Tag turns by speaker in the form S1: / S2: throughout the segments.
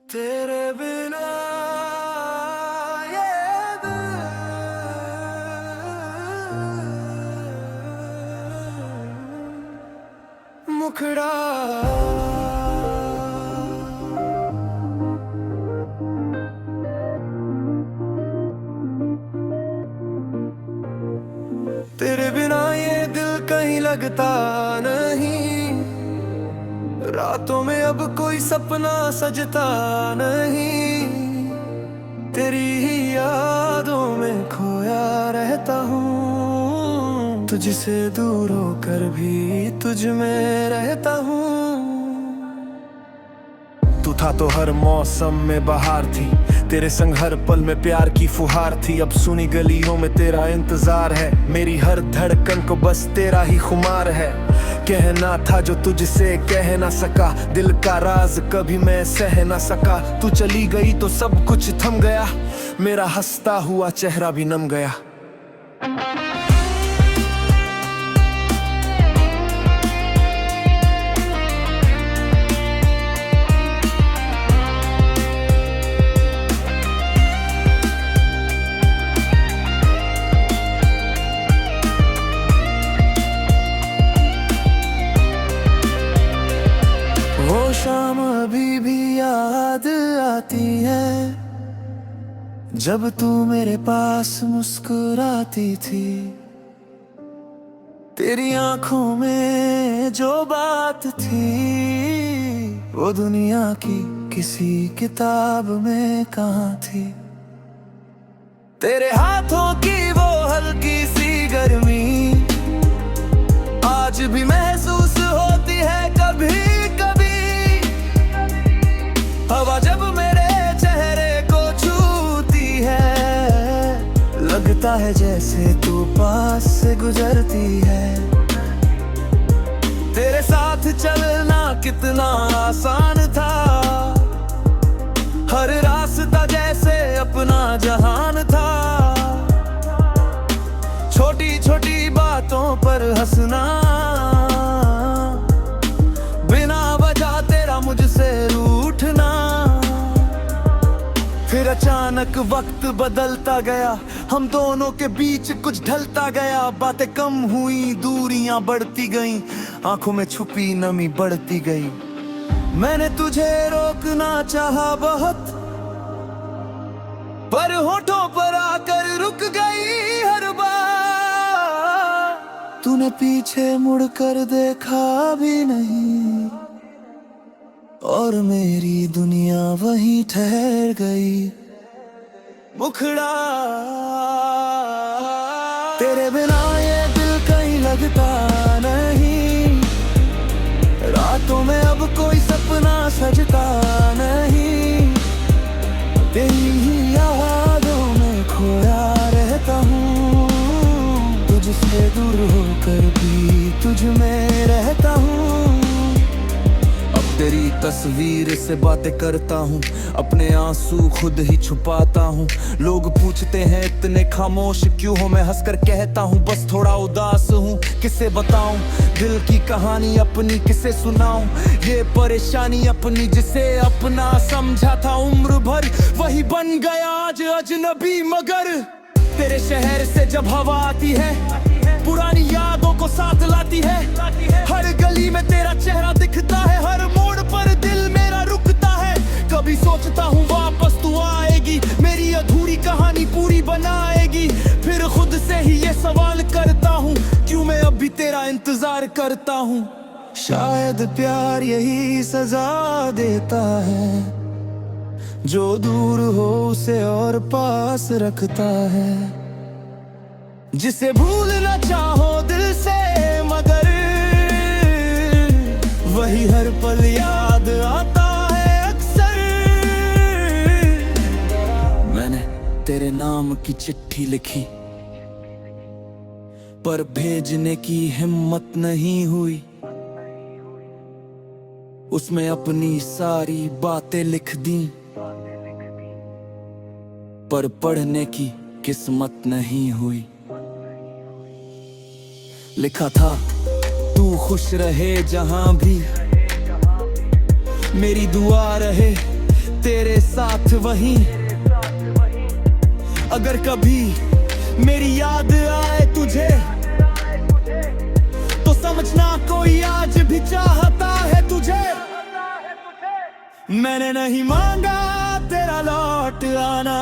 S1: तेरे बिना ये दिल मुखड़ा तेरे बिना ये दिल कहीं लगता नहीं। रातों में अब कोई सपना सजता नहीं। तेरी ही यादों में खोया रहता हूँ। तुझसे दूर होकर भी तुझ में रहता हूँ।
S2: तू था तो हर मौसम में बहार थी, तेरे संग हर पल में प्यार की फुहार थी। अब सुनी गलियों में तेरा इंतजार है, मेरी हर धड़कन को बस तेरा ही खुमार है। कहना था जो तुझसे कह ना सका, दिल का राज कभी मैं सह ना सका। तू चली गई तो सब कुछ थम गया, मेरा हंसता हुआ चेहरा भी नम गया।
S1: वो शाम अभी भी याद आती है, जब तू मेरे पास मुस्कुराती थी। तेरी आंखों में जो बात थी, वो दुनिया की किसी किताब में कहाँ थी। तेरे हाथों की वो हल्की सी गर्मी आज भी महसूस होती है कभी कभी। हवा जब मेरे चेहरे को छूती है, लगता है जैसे तू पास से गुजरती है। तेरे साथ चलना कितना आसान था, हर रास्ता जैसे अपना जहान था। छोटी छोटी बातों पर हंसना, बिना वजह तेरा मुझसे रूठना। फिर अचानक वक्त बदलता गया, हम दोनों के बीच कुछ ढलता गया। बातें कम हुई, दूरियां बढ़ती गईं, आंखों में छुपी नमी बढ़ती गई। मैंने तुझे रोकना चाहा बहुत, पर होठों पर आकर रुक गई हर बार। तूने पीछे मुड़कर देखा भी नहीं, और मेरी दुनिया वहीं ठहर गई। मुखड़ा तेरे बिना ये दिल कहीं लगता नहीं। रातों में अब कोई सपना सजता नहीं। तेरी ही यादों में खोया रहता हूँ। तुझसे दूर होकर भी तुझ में रहता हूँ।
S2: तेरी तस्वीर से बातें करता हूँ, अपने आंसू खुद ही छुपाता हूँ। लोग पूछते हैं इतने खामोश क्यों हो, मैं हंसकर कहता हूँ बस थोड़ा उदास हूँ। किसे बताऊँ दिल की कहानी अपनी, किसे सुनाऊँ ये परेशानी अपनी। जिसे अपना समझा था उम्र भर, वही बन गया आज अजनबी। मगर तेरे शहर से जब हवा आती है, पुरानी यादों को साथ लाती है। हर गली में तेरा चेहरा दिखता है, हर मोड़ पर दिल मेरा रुकता है। कभी सोचता हूँ वापस तू आएगी, मेरी अधूरी कहानी पूरी बनाएगी। फिर खुद से ही ये सवाल करता हूँ, क्यों मैं अब भी तेरा इंतजार करता हूँ।
S1: शायद प्यार यही सजा देता है, जो दूर हो उसे और पास रखता है। जिसे भूलना चाहो दिल से, मगर वही हर पल याद आता है अक्सर।
S2: मैंने तेरे नाम की चिट्ठी लिखी,
S1: पर भेजने की हिम्मत नहीं हुई। उसमें अपनी सारी बातें लिख दी, पर पढ़ने की किस्मत नहीं हुई। लिखा था तू खुश रहे जहां भी, मेरी दुआ रहे
S2: तेरे साथ वहीं। अगर कभी मेरी याद आए तुझे तो समझना कोई आज भी चाहता है तुझे। मैंने नहीं मांगा तेरा लौट आना,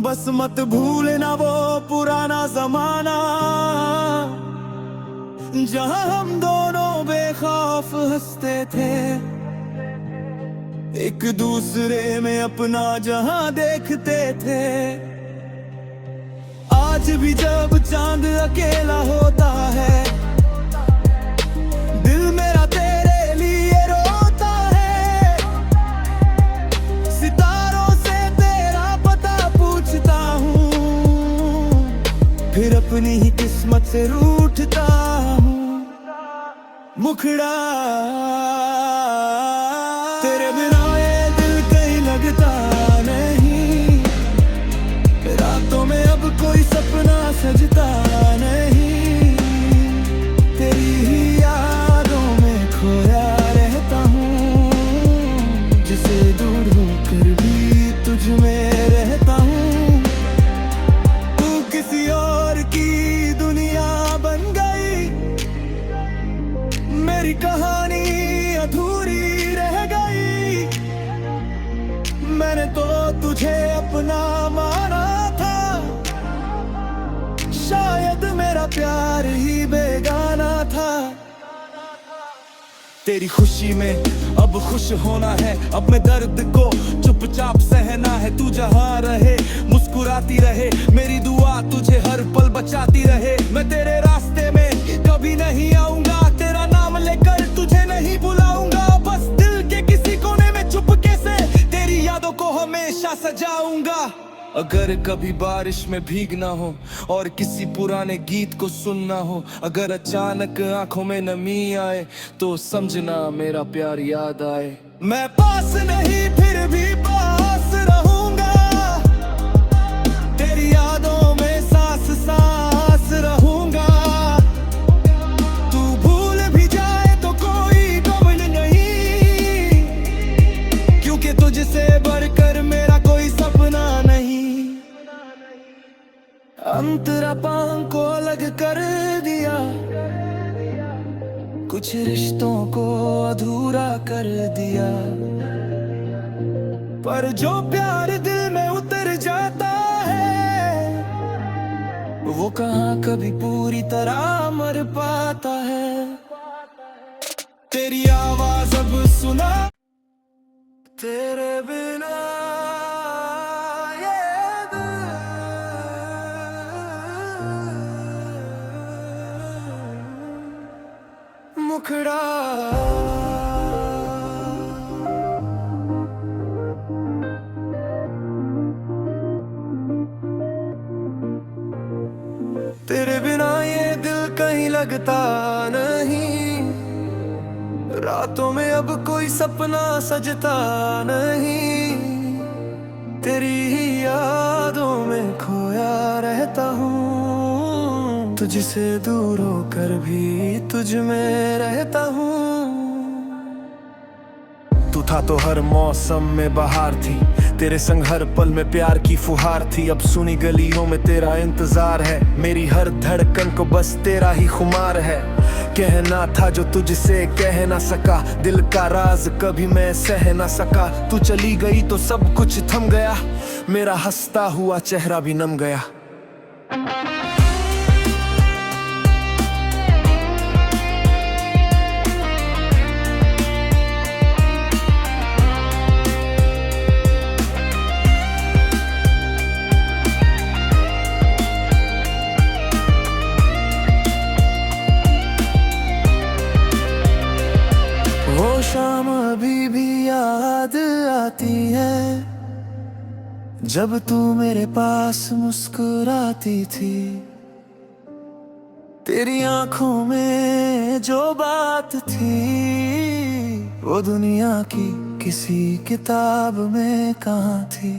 S2: बस मत भूलना वो पुराना जमाना जहां हम दोनों बेखौफ हंसते थे, एक दूसरे में अपना जहां देखते थे। आज भी जब चांद अकेला होता है, दिल मेरा तेरे लिए रोता है। सितारों से तेरा पता पूछता हूँ, फिर अपनी ही किस्मत से रूठता हूँ। मुखड़ा तेरे बिना ये दिल कहीं लगता नहीं, रातों में अब कोई सपना सजता नहीं। तेरी ही यादों में खोया रहता हूँ, जिसे दूर होकर भी तुझ में रहता हूँ। तू किसी और की दुनिया बन गई, मेरी कहानी अधूरी रह गई। मैंने तो तुझे अपना माना था, शायद मेरा प्यार ही बेगाना था। तेरी खुशी में अब खुश होना है, अब मैं दर्द को चुपचाप सहना है। तू जहाँ रहे मुस्कुराती रहे, मेरी दुआ तुझे हर पल बचाती रहे। मैं तेरे रास्ते में कभी नहीं आऊंगा, तेरा नाम लेकर तुझे नहीं बुलाऊंगा। बस दिल के किसी कोने में चुपके से तेरी यादों को हमेशा सजाऊंगा। अगर कभी बारिश में भीगना हो और किसी पुराने गीत को सुनना हो, अगर अचानक आंखों में नमी आए तो समझना मेरा प्यार याद आए। मैं पास नहीं फिर भी पास रहूंगा, तेरी यादों में सांस सांस रहूंगा। तू भूल भी जाए तो कोई गम नहीं, क्योंकि तुझसे बढ़कर मेरा कोई सपना नहीं। अंतरा पांव को अलग कर दिया, कुछ रिश्तों को अधूरा कर दिया। पर जो प्यार दिल में उतर जाता है, वो कहाँ कभी पूरी तरह मर पाता है। तेरी आवाज अब सुना, तेरे बिना मुखड़ा तेरे बिना ये दिल कहीं लगता नहीं, रातों में अब कोई सपना सजता नहीं। तेरी ही यादों में खोया रहता हूँ, तुझसे दूर होकर भी तुझ में रहता हूँ। तू था तो हर मौसम में बहार थी, तेरे संग हर पल में प्यार की फुहार थी। अब सुनी गलियों में तेरा इंतजार है, मेरी हर धड़कन को बस तेरा ही खुमार है। कहना था जो तुझसे कह ना सका, दिल का राज कभी मैं सह ना सका। तू चली गई तो सब कुछ थम गया, मेरा हंसता हुआ चेहरा भी नम गया। वो शाम अभी भी याद आती है, जब तू मेरे पास मुस्कुराती थी। तेरी आंखों में जो बात थी, वो दुनिया की किसी किताब में कहाँ थी।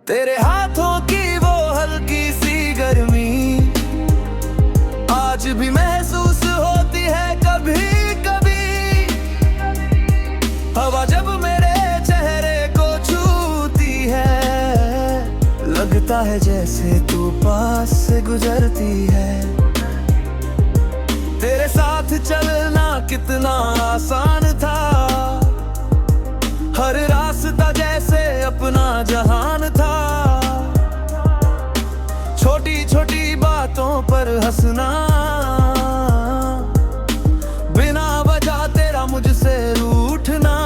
S2: तेरे हाथों की वो हल्की सी गर्मी आज भी महसूस होती है कभी कभी।
S1: हवा जब मेरे चेहरे को छूती है, लगता है जैसे तू पास से गुजरती है। तेरे साथ चलना कितना आसान था, हर रास्ता जैसे अपना जहान था। छोटी छोटी बातों पर हंसना, बिना वजह तेरा मुझसे रूठना।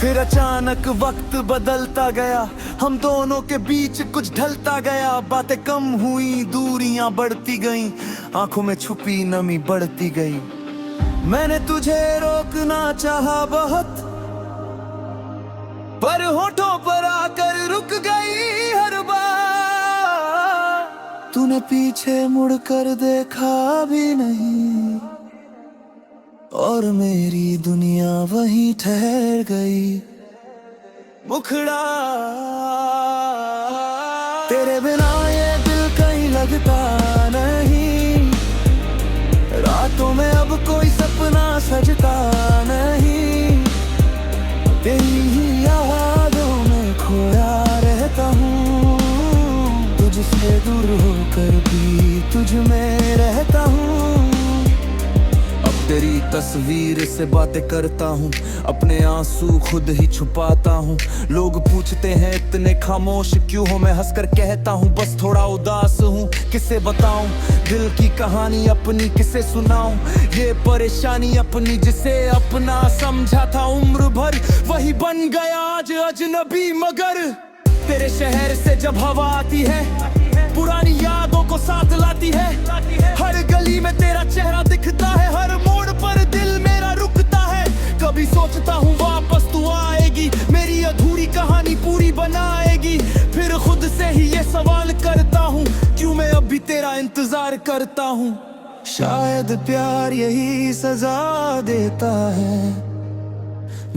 S1: फिर अचानक वक्त बदलता गया, हम दोनों के बीच कुछ ढलता गया। बातें कम हुई, दूरियां बढ़ती गईं, आंखों में छुपी नमी बढ़ती गई। मैंने तुझे रोकना चाहा बहुत, पर होठों पर आकर रुक गई हर बार। तूने पीछे मुड़कर देखा भी नहीं, और मेरी दुनिया वहीं ठहर गई। मुखड़ा तेरे बिना ये दिल कहीं लगता नहीं, रातों में अब कोई सपना सजता नहीं। तेरी ही यादों में खोया रहता हूँ, तुझसे दूर होकर भी तुझ में रहता हूँ।
S2: तेरी तस्वीर से बातें करता हूँ, अपने आंसू खुद ही छुपाता हूँ। लोग पूछते हैं इतने खामोश क्यों हो, मैं हंसकर कहता हूँ बस थोड़ा उदास हूँ। किसे बताऊँ दिल की कहानी अपनी, किसे सुनाऊँ ये परेशानी अपनी। जिसे अपना समझा था उम्र भर, वही बन गया आज अजनबी। मगर तेरे शहर से जब हवा आती है, पुरानी यादों को साथ लाती है। हर गली में तेरा चेहरा दिखता है, हर मोड़ पर दिल मेरा रुकता है। कभी सोचता हूँ वापस तू आएगी, मेरी अधूरी कहानी पूरी बनाएगी। फिर खुद से ही ये सवाल करता हूँ, क्यों मैं अब भी तेरा इंतजार करता हूँ।
S1: शायद प्यार यही सजा देता है,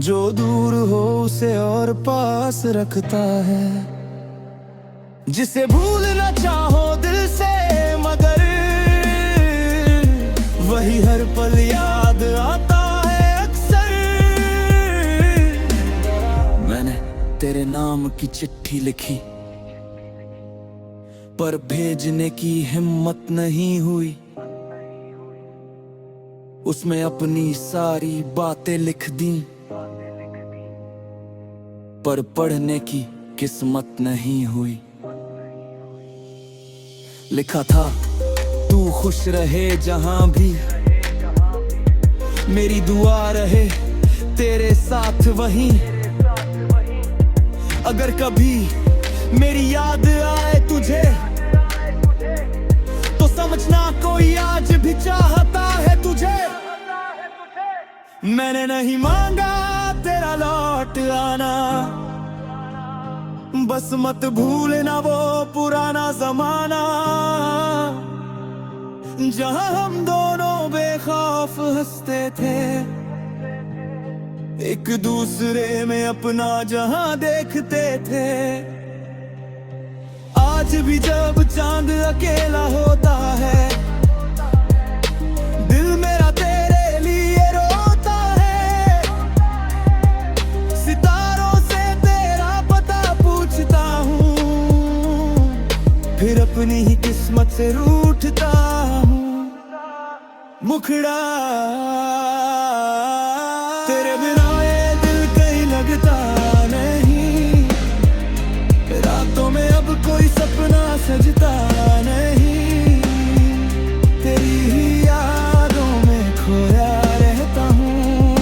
S1: जो दूर हो उसे और पास रखता है। जिसे भूलना चाहो दिल से, मगर वही हर पल याद आता है अक्सर।
S2: मैंने तेरे नाम की चिट्ठी लिखी, पर भेजने की हिम्मत नहीं हुई। उसमें अपनी सारी बातें लिख दी, पर पढ़ने की किस्मत नहीं हुई। लिखा था तू खुश रहे जहां भी, मेरी दुआ रहे तेरे साथ वहीं। अगर कभी मेरी याद आए तुझे, तो समझना कोई आज भी चाहता है तुझे। मैंने नहीं मांगा तेरा लौट आना, बस मत भूलना वो पुराना जमाना, जहां हम दोनों बेखौफ हंसते थे, एक दूसरे में अपना जहां देखते थे। आज भी जब चांद अकेला होता है, दिल मेरा तेरे लिए रोता है। सितारों से तेरा पता पूछता हूँ, फिर अपनी ही किस्मत से रूठता हूँ। मुखड़ा तेरे बिना ये दिल कहीं लगता नहीं, रातों में अब कोई सपना सजता नहीं। तेरी ही यादों में खोया रहता हूँ,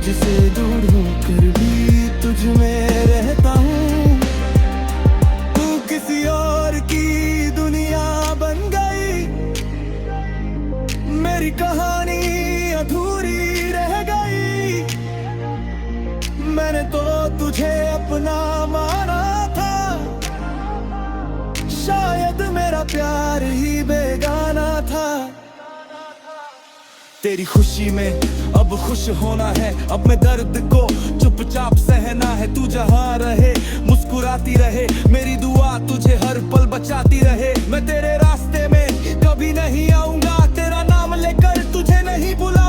S2: जिसे दूर होकर भी तुझ में रहता हूँ। तू किसी और की दुनिया बन गई, मेरी कहानी अधूरी रह गई। मैंने तो तुझे अपना माना था, शायद मेरा प्यार ही बेगाना था। तेरी खुशी में अब खुश होना है, अब मैं दर्द को चुपचाप सहना है। तू जहाँ रहे मुस्कुराती रहे, मेरी दुआ तुझे हर पल बचाती रहे। मैं तेरे रास्ते में कभी नहीं आऊंगा, तेरा नाम लेकर तुझे नहीं बुला